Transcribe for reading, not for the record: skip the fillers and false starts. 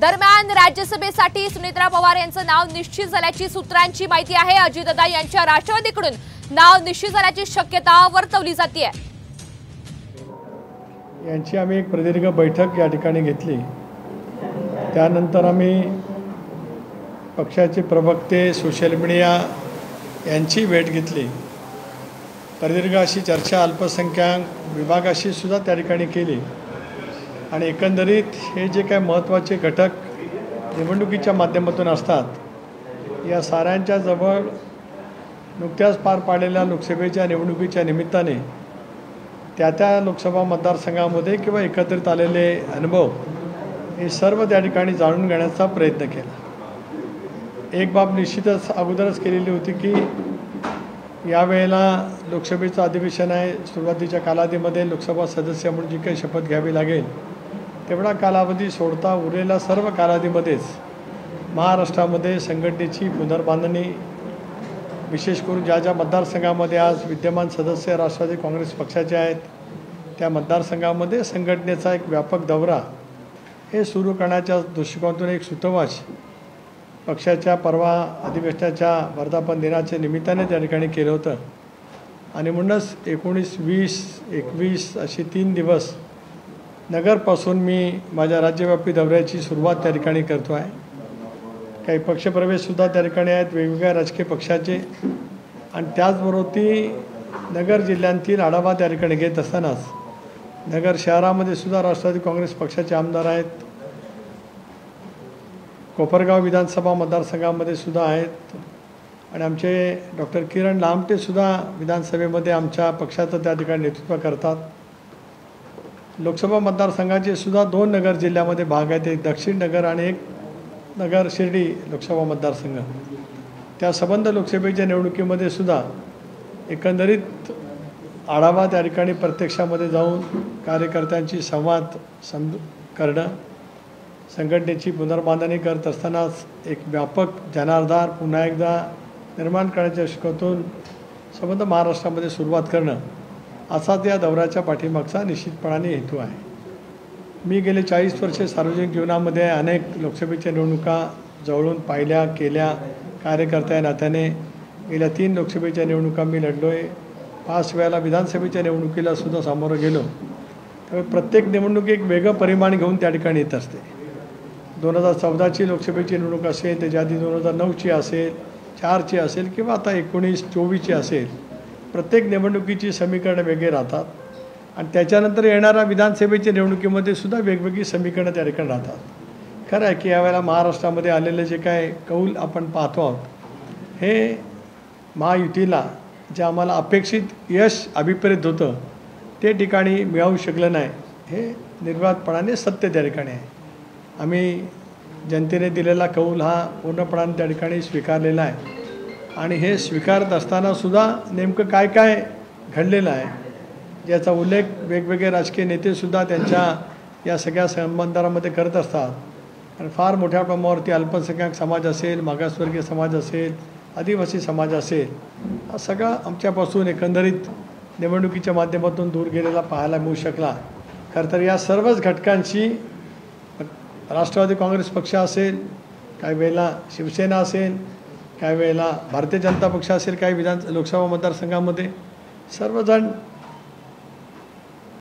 दरम्यान राज्यसभेसाठी सुनेत्रा पवार यांचं नाव निश्चित झाल्याची सूत्रांची माहिती आहे। अजितदादा यांच्या राष्ट्रवादीकडून नाव निश्चित झाल्याची शक्यता वर्तवली जाते। यांची आम्ही एक प्रदीर्घ बैठक या ठिकाणी घेतली। त्यानंतर आम्ही पक्षाचे प्रवक्ते, सोशल मीडिया यांची भेट घेतली। प्रदीर्घ अशी चर्चा अल्पसंख्याक विभागाशी सुद्धा त्या ठिकाणी केली आणि एकंदरीत हे जे काही महत्त्वाचे घटक निवडणुकीच्या माध्यमातून असतात, या साऱ्यांच्या जवळ नुकत्याच पार पाडलेल्या लोकसभेच्या निवडणुकीच्या निमित्ताने त्या लोकसभा मतदारसंघामध्ये किंवा एकत्रित आलेले अनुभव हे सर्व त्या ठिकाणी जाणून घेण्याचा प्रयत्न केला। एक बाब निश्चितच अगोदरच केलेली होती की यावेळेला लोकसभेचं अधिवेशन आहे, सुरुवातीच्या कालावधीमध्ये लोकसभा सदस्य म्हणून जी काही शपथ घ्यावी लागेल तेवढा कालावधी सोडता उरलेला सर्व कालावधीमध्येच महाराष्ट्रामध्ये संघटनेची पुनर्बांधणी, विशेष करून ज्या मतदारसंघामध्ये आज विद्यमान सदस्य राष्ट्रवादी काँग्रेस पक्षाचे आहेत त्या मतदारसंघामध्ये संघटनेचा एक व्यापक दौरा हे सुरू करण्याच्या दृष्टिकोनातून एक सूतवाच पक्षाच्या परवा अधिवेशनाच्या वर्धापन दिनाच्या निमित्ताने त्या ठिकाणी केलं होतं आणि म्हणूनच 19, 20, 21 असे 3 दिवस नगरपासून मी माझ्या राज्यव्यापी दौऱ्याची सुरुवात त्या ठिकाणी करतो आहे। काही पक्षप्रवेशसुद्धा त्या ठिकाणी आहेत वेगवेगळ्या राजकीय पक्षाचे आणि त्याचबरोबर ती नगर जिल्ह्यांतील आढावा त्या ठिकाणी घेत असतानाच नगर शहरामध्ये सुद्धा राष्ट्रवादी काँग्रेस पक्षाचे आमदार आहेत, कोपरगाव विधानसभा मतदारसंघामध्ये सुद्धा आहेत आणि आमचे डॉक्टर किरण लामटेसुद्धा विधानसभेमध्ये आमच्या पक्षाचं त्या ठिकाणी नेतृत्व करतात। लोकसभा मतदारसंघाचे सुद्धा 2 नगर जिल्ह्यामध्ये भाग आहेत, एक दक्षिण नगर आणि एक नगर शिर्डी लोकसभा मतदारसंघ। त्या संबंध लोकसभेच्या निवडणुकीमध्ये सुद्धा एकंदरीत आढावा त्या ठिकाणी प्रत्यक्षामध्ये जाऊन कार्यकर्त्यांची संवाद करणं, संघटनेची पुनर्बांधणी करत असतानाच एक व्यापक जनाधार पुन्हा एकदा निर्माण करण्याच्या दृष्टिकोनातून संबंध महाराष्ट्रामध्ये सुरुवात करणं असाच या दौऱ्याच्या पाठीमागचा निश्चितपणाने हेतू आहे। मी गेले 40 वर्षे सार्वजनिक जीवनामध्ये अनेक लोकसभेच्या निवडणुका जवळून पाहिल्या, केल्या। कार्यकर्त्या नात्याने गेल्या 3 लोकसभेच्या निवडणुका मी लढलो आहे, 5 वेळेला विधानसभेच्या निवडणुकीला सुद्धा सामोरं गेलो। त्यामुळे प्रत्येक निवडणूक एक वेगळं परिमाण घेऊन त्या ठिकाणी येत असते। 2014ची लोकसभेची निवडणूक असेल, त्याच्या आधी 2009ची असेल, 4ची असेल किंवा आता 19, 24ची असेल, प्रत्येक निवडणुकीची समीकरणं वेगळे राहतात आणि त्याच्यानंतर येणाऱ्या विधानसभेच्या निवडणुकीमध्ये सुद्धा वेगवेगळी समीकरणं त्या ठिकाणी राहतात। खरं आहे की यावेळेला महाराष्ट्रामध्ये आलेले जे काय कौल आपण पाहतो आहोत हे महायुतीला जे आम्हाला अपेक्षित यश अभिप्रेत होतं ते ठिकाणी मिळवू शकलं नाही, हे निर्वादपणाने सत्य त्या ठिकाणी आहे। आम्ही जनतेने दिलेला कौल हा पूर्णपणाने त्या ठिकाणी स्वीकारलेला आहे आणि हे स्वीकारत असतानासुद्धा नेमकं काय काय घडलेलं आहे ज्याचा उल्लेख वेगवेगळे राजकीय नेतेसुद्धा त्यांच्या या सगळ्या संबंधांमध्ये करत असतात आणि फार मोठ्या प्रमाणावरती अल्पसंख्याक समाज असेल, मागासवर्गीय समाज असेल, आदिवासी समाज असेल, हा सगळा आमच्यापासून एकंदरीत निवडणुकीच्या माध्यमातून दूर गेलेला पाहायला मिळू शकला। खरं तर या सर्वच घटकांची राष्ट्रवादी काँग्रेस पक्ष असेल, काही वेळेला शिवसेना असेल, काही वेळेला भारतीय जनता पक्ष असेल, काही लोकसभा मतदारसंघामध्ये सर्वजण